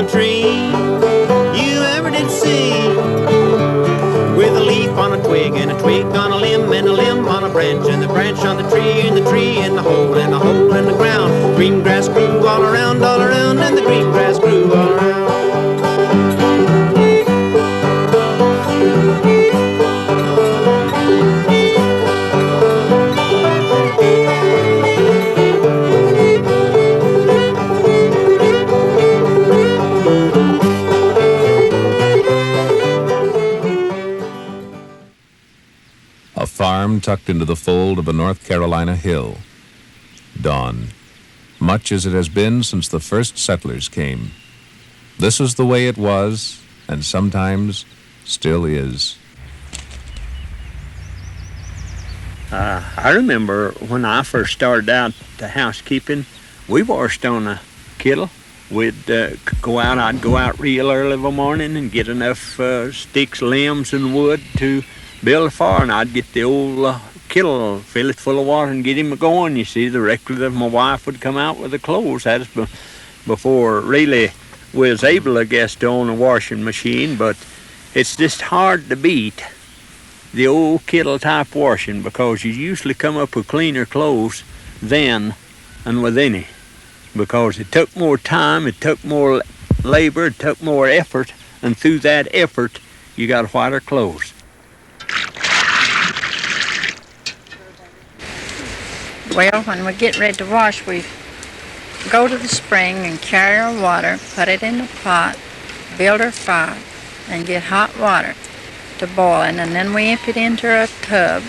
a tree you ever did see, with a leaf on a twig and a twig on a limb and a limb on a branch and the branch on the tree and the tree in the hole and a hole in the ground. Green grass grew all around, and the green grass grew all around. A farm tucked into the fold of a North Carolina hill. Dawn, much as it has been since the first settlers came. This is the way it was, and sometimes still is. I remember when I first started out the housekeeping, we washed on a kettle. We'd go out, I'd go out real early of a morning and get enough sticks, limbs, and wood to build a fire, and I'd get the old kettle, fill it full of water, and get him going. You see, directly my wife would come out with the clothes. That is before really we was able, I guess, to own a washing machine, but it's just hard to beat the old kettle type washing, because you usually come up with cleaner clothes then and with any, because it took more time, it took more labor, it took more effort, and through that effort you got whiter clothes. Well, when we get ready to wash, we go to the spring and carry our water, put it in the pot, build our fire, and get hot water to boiling, and then we empty it into a tub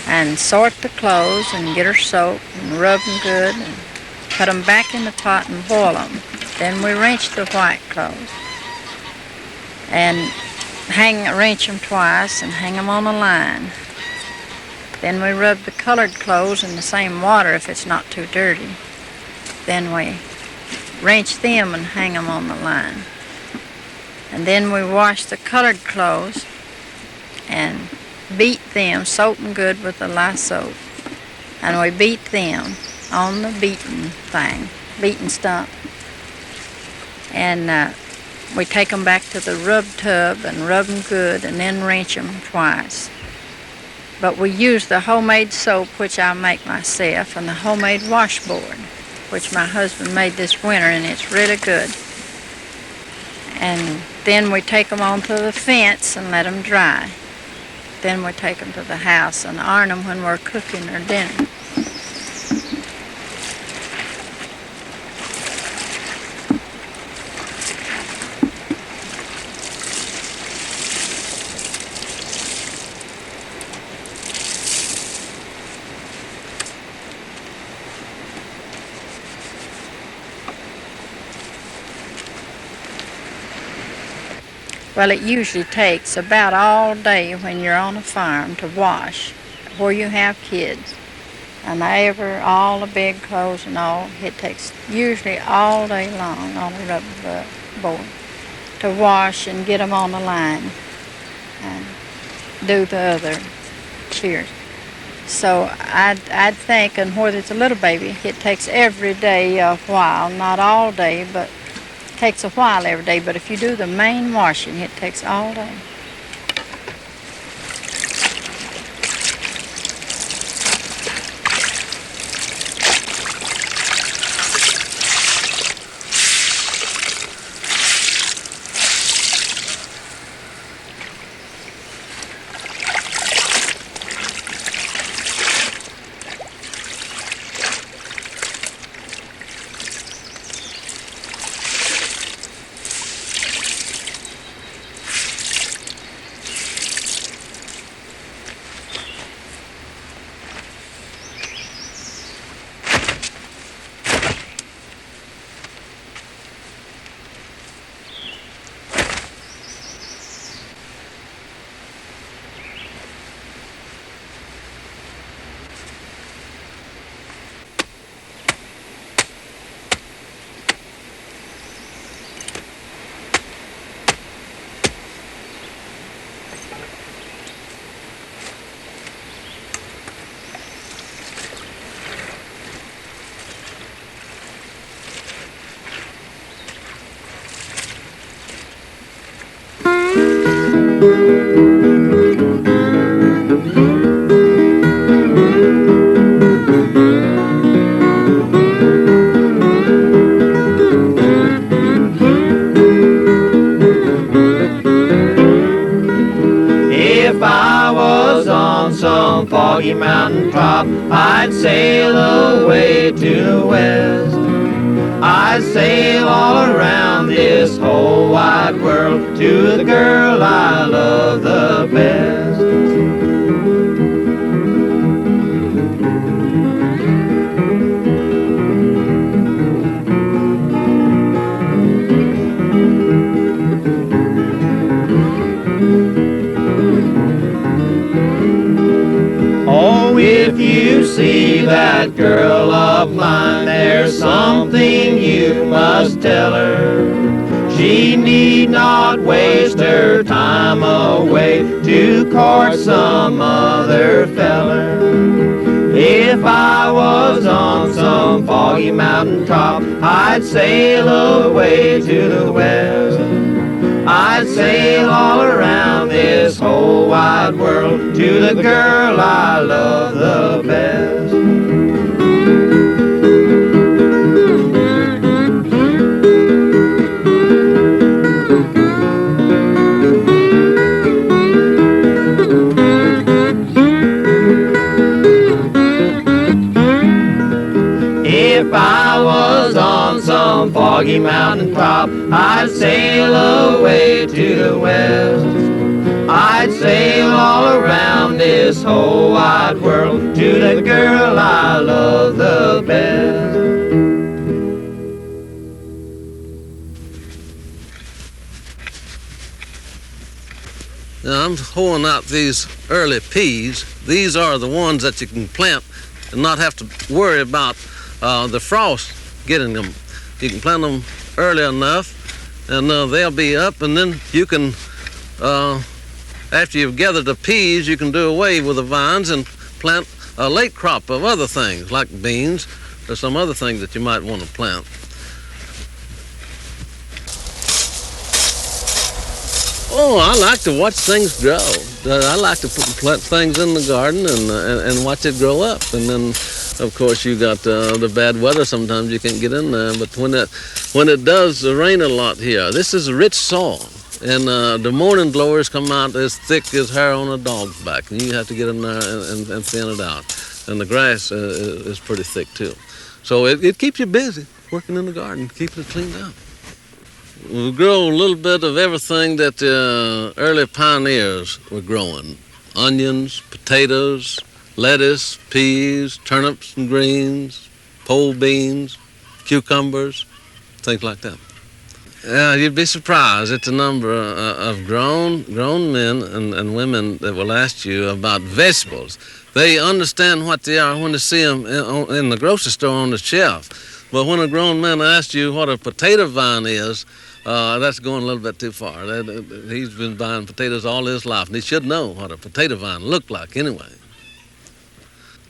and sort the clothes and get her soaked and rub them good and put them back in the pot and boil them. Then we rinse the white clothes and rinse them twice and hang them on a line. Then we rub the colored clothes in the same water if it's not too dirty. Then we rinse them and hang them on the line. And then we wash the colored clothes and beat them, soak them good with the lye soap. And we beat them on the beating stump. And we take them back to the rub tub and rub them good and then rinse them twice. But we use the homemade soap, which I make myself, and the homemade washboard, which my husband made this winter, and it's really good. And then we take them onto the fence and let them dry. Then we take them to the house and iron them when we're cooking our dinner. Well, it usually takes about all day when you're on a farm to wash where you have kids. And all the big clothes and all, it takes usually all day long on a rubber board to wash and get them on the line and do the other cheers. So I'd think, and whether it's a little baby, it takes every day a while, not all day, but takes a while every day, but if you do the main washing, it takes all day. If I was on some foggy mountain top, I'd sail away to the west. I'd sail all around this whole wide world to the girl I love the best. Oh, if you see that girl of mine, there's something you must tell her. She need not waste her time away to court some other feller. If I was on some foggy mountain top, I'd sail away to the west. I'd sail all around this whole wide world to the girl I love the best. If I was on some foggy mountain top, I'd sail away to the west. I'd sail all around this whole wide world to the girl I love the best. Now I'm hoeing out these early peas. These are the ones that you can plant and not have to worry about the frost getting them. You can plant them early enough and they'll be up, and then you can, after you've gathered the peas, you can do away with the vines and plant a late crop of other things like beans or some other thing that you might want to plant. Oh, I like to watch things grow. I like to plant things in the garden and watch it grow up. And then, of course, you got the bad weather. Sometimes you can't get in there. But when it does rain a lot here, this is rich soil. And the morning glories come out as thick as hair on a dog's back. And you have to get in there and thin it out. And the grass is pretty thick, too. So it keeps you busy working in the garden, keeping it cleaned up. We grow a little bit of everything that the early pioneers were growing. Onions, potatoes, lettuce, peas, turnips and greens, pole beans, cucumbers, things like that. You'd be surprised at the number of grown men and women that will ask you about vegetables. They understand what they are when they see them in the grocery store on the shelf. But when a grown man asks you what a potato vine is, that's going a little bit too far. He's been buying potatoes all his life, and he should know what a potato vine looked like anyway.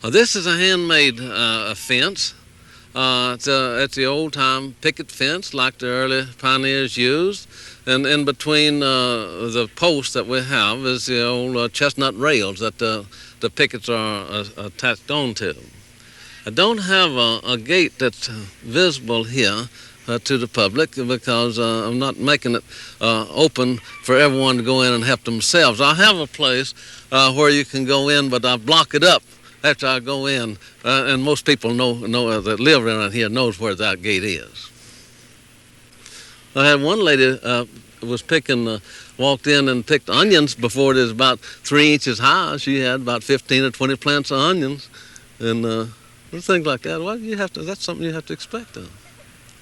This is a handmade fence. It's the old-time picket fence like the early pioneers used. And in between the posts that we have is the old chestnut rails that the pickets are attached onto. I don't have a gate that's visible here to the public because I'm not making it open for everyone to go in and help themselves. I have a place where you can go in, but I block it up after I go in, and most people know that live around here knows where that gate is. I had one lady was walked in and picked onions before it was about 3 inches high. She had about 15 or 20 plants of onions, and things like that. Well, that's something you have to expect.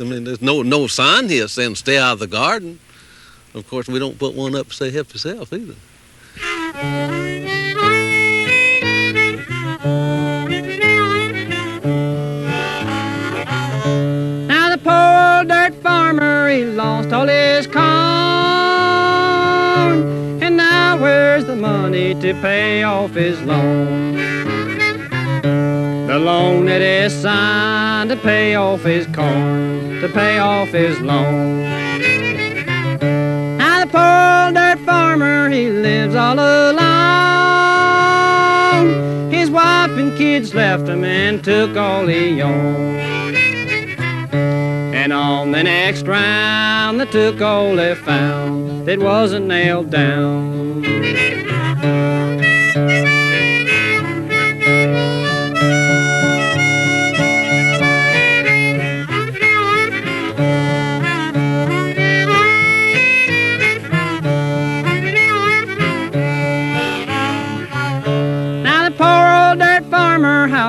I mean, there's no sign here saying stay out of the garden. Of course, we don't put one up to say help yourself either. Now the poor old dirt farmer, he lost all his corn, and now where's the money to pay off his loan? The loan that is signed to pay off his corn, to pay off his loan. Now the poor old dirt farmer, he lives all alone. His wife and kids left him and took all he owned. And on the next round, they took all they found that wasn't nailed down.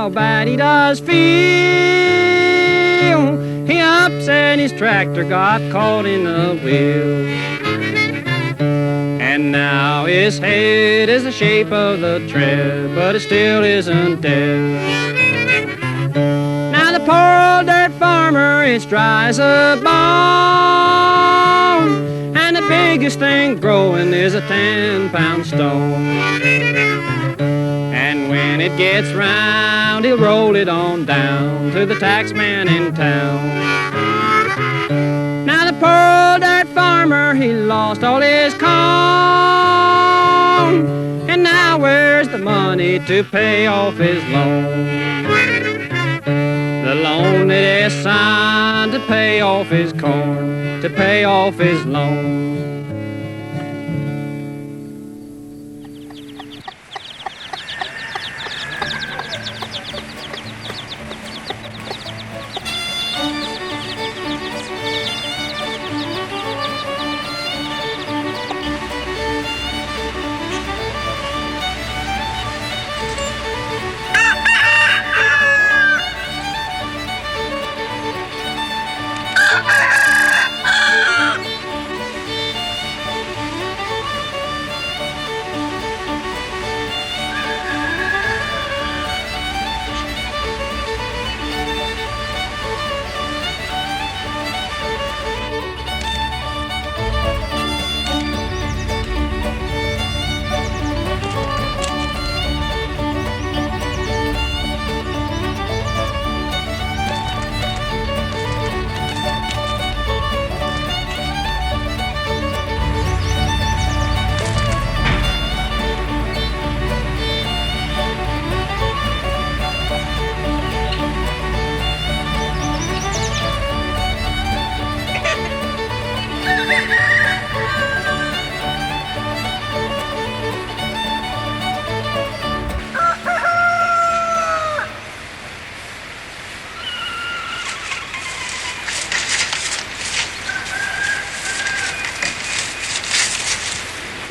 how bad he does feel. He upset his tractor, got caught in the wheel. And now his head is the shape of the tread, but it still isn't dead. Now the poor old dirt farmer is dry as a bone, and the biggest thing growing is a 10-pound stone. And when it gets round, he'll roll it on down to the tax man in town. Now the poor old dirt farmer, he lost all his corn, and now where's the money to pay off his loan? The loan that is signed to pay off his corn, to pay off his loan.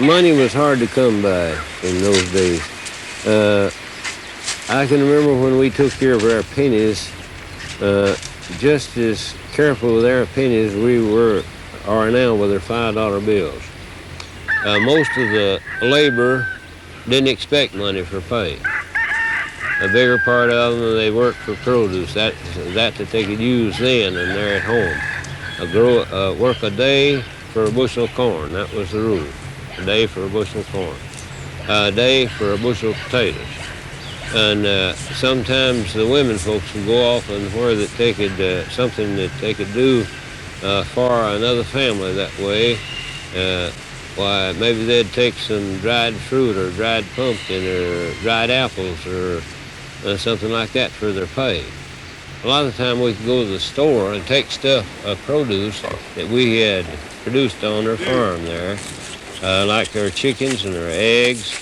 Money was hard to come by in those days. I can remember when we took care of our pennies, just as careful with our pennies we are now with our $5 bills. Most of the labor didn't expect money for pay. A bigger part of them, they worked for produce, that they could use then and they're at home. Work a day for a bushel of corn, that was the rule. A day for a bushel of corn, a day for a bushel of potatoes. And sometimes the women folks would go off and where that they could, something that they could do for another family that way. Why, maybe they'd take some dried fruit or dried pumpkin or dried apples or something like that for their pay. A lot of the time we could go to the store and take stuff, produce that we had produced on our farm there. Like our chickens and our eggs,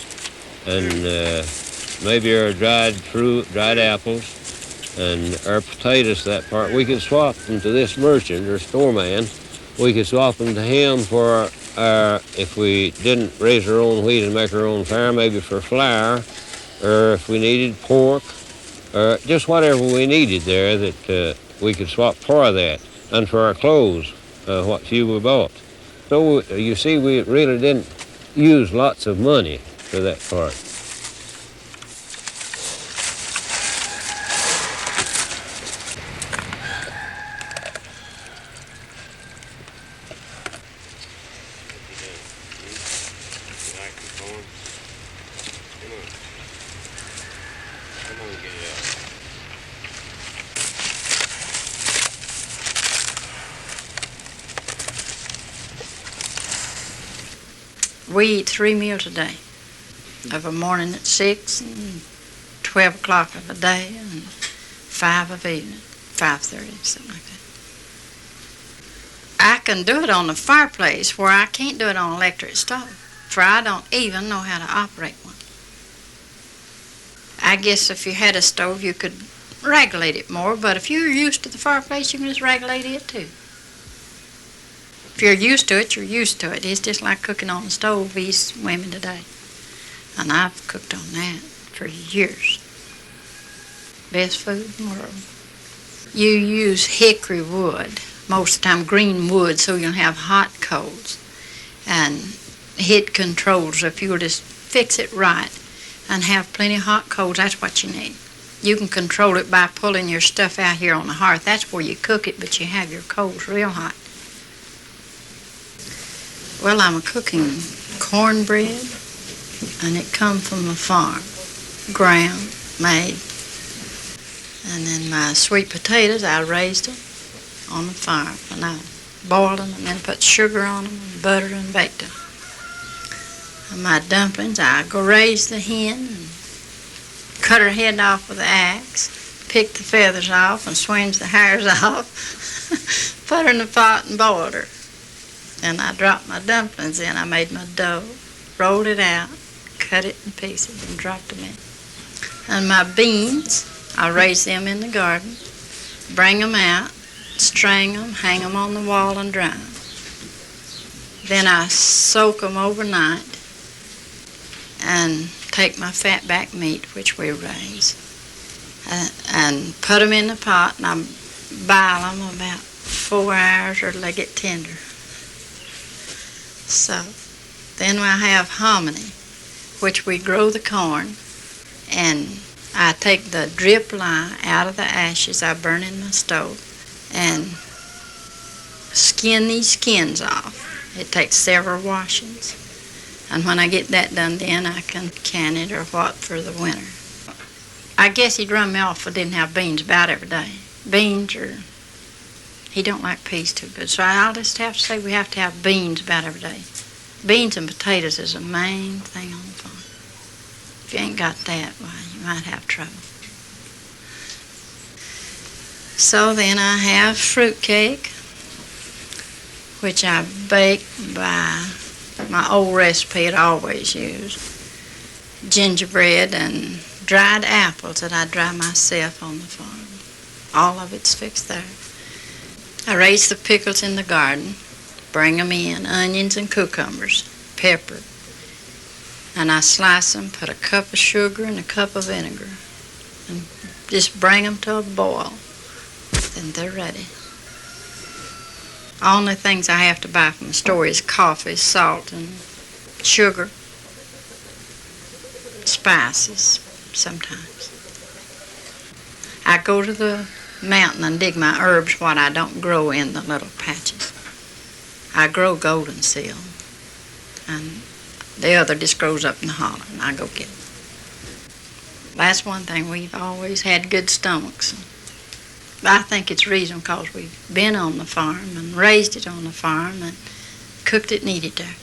and maybe our dried fruit, dried apples, and our potatoes, that part. We could swap them to this merchant or storeman. We could swap them to him for our, if we didn't raise our own wheat and make our own flour, maybe for flour, or if we needed pork, or just whatever we needed there that we could swap for that, and for our clothes, what few we bought. So you see, we really didn't use lots of money for that part. We eat 3 meals a day, of a morning at 6 and 12 o'clock of a day and 5 of evening, 5:30, something like that. I can do it on the fireplace where I can't do it on an electric stove, for I don't even know how to operate one. I guess if you had a stove you could regulate it more, but if you're used to the fireplace you can just regulate it too. If you're used to it, you're used to it. It's just like cooking on the stove, these women today. And I've cooked on that for years. Best food in the world. You use hickory wood, most of the time green wood, so you'll have hot coals. And heat controls, if you'll just fix it right and have plenty of hot coals, that's what you need. You can control it by pulling your stuff out here on the hearth. That's where you cook it, but you have your coals real hot. Well, I'm cooking cornbread, and it come from a farm, ground, made. And then my sweet potatoes, I raised them on the farm, and I boiled them and then put sugar on them and butter and baked them. And my dumplings, I go raise the hen and cut her head off with an axe, pick the feathers off and swinge the hairs off, put her in the pot and boiled her. And I dropped my dumplings in. I made my dough, rolled it out, cut it in pieces and dropped them in. And my beans, I raise them in the garden, bring them out, string them, hang them on the wall and dry them. Then I soak them overnight and take my fatback meat, which we raise, and put them in the pot, and I boil them about 4 hours or till they get tender. So then I have hominy, which we grow the corn, and I take the drip lye out of the ashes I burn in my stove and skin these skins off. It takes several washings. And when I get that done, then I can it or what for the winter. I guess he'd run me off if I didn't have beans about every day. Beans he don't like peas too good. So I'll just have to say we have to have beans about every day. Beans and potatoes is the main thing on the farm. If you ain't got that, why, you might have trouble. So then I have fruit cake, which I bake by my old recipe I always use. Gingerbread and dried apples that I dry myself on the farm. All of it's fixed there. I raise the pickles in the garden, bring them in, onions and cucumbers, pepper. And I slice them, put a cup of sugar and a cup of vinegar, and just bring them to a boil. Then they're ready. Only things I have to buy from the store is coffee, salt, and sugar, spices sometimes. I go to the mountain and dig my herbs, what I don't grow in the little patches. I grow golden seal, and the other just grows up in the holler, and I go get it. That's one thing, we've always had good stomachs. I think it's reason because we've been on the farm and raised it on the farm and cooked it and eat it there.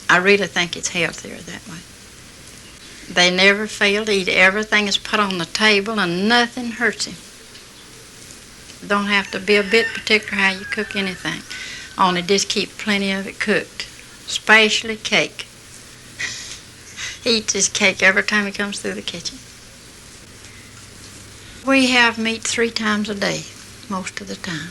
I really think it's healthier that way. They never fail to eat. Everything is put on the table and nothing hurts him. Don't have to be a bit particular how you cook anything. Only just keep plenty of it cooked, especially cake. He eats his cake every time he comes through the kitchen. We have meat 3 times a day, most of the time.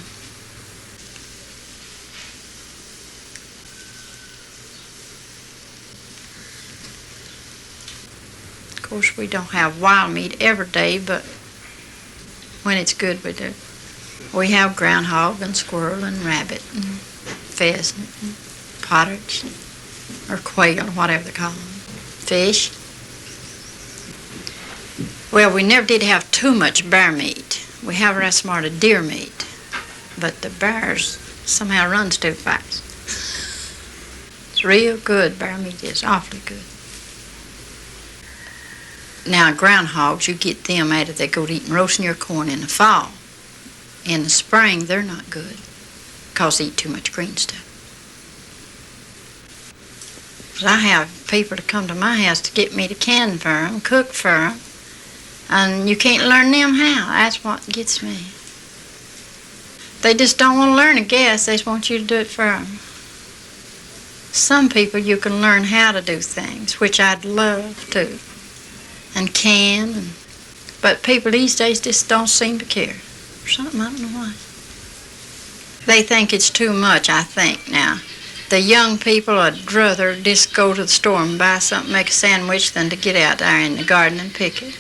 Of course, we don't have wild meat every day, but when it's good, we do. We have groundhog and squirrel and rabbit and pheasant and partridge or quail, whatever they call them, fish. Well, we never did have too much bear meat. We have a rest more of deer meat, but the bears somehow runs too fast. It's real good, bear meat is awfully good. Now, groundhogs, you get them out of they go to eating roasting your corn in the fall. In the spring, they're not good because they eat too much green stuff. I have people to come to my house to get me to can for them, cook for them, and you can't learn them how. That's what gets me. They just don't want to learn, I guess. They just want you to do it for them. Some people you can learn how to do things, which I'd love to, and can, but people these days just don't seem to care. Or something, I don't know why. They think it's too much, I think, now. The young people would rather just go to the store and buy something, make a sandwich, than to get out there in the garden and pick it.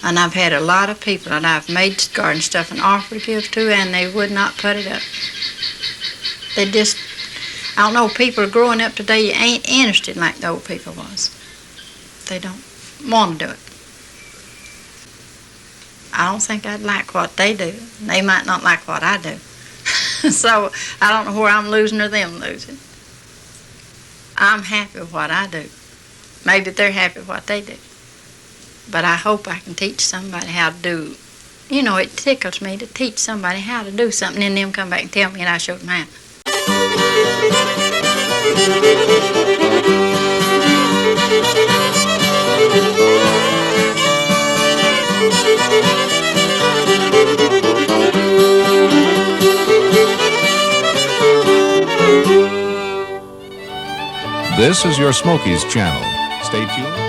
And I've had a lot of people that I've made garden stuff and offered to give to, and they would not put it up. They just, I don't know, people growing up today ain't interested like the old people was. They don't want to do it. I don't think I'd like what they do. They might not like what I do. So I don't know where I'm losing or them losing. I'm happy with what I do. Maybe they're happy with what they do. But I hope I can teach somebody how to do. You know, it tickles me to teach somebody how to do something and them come back and tell me and I show them how. This is your Smokies channel. Stay tuned.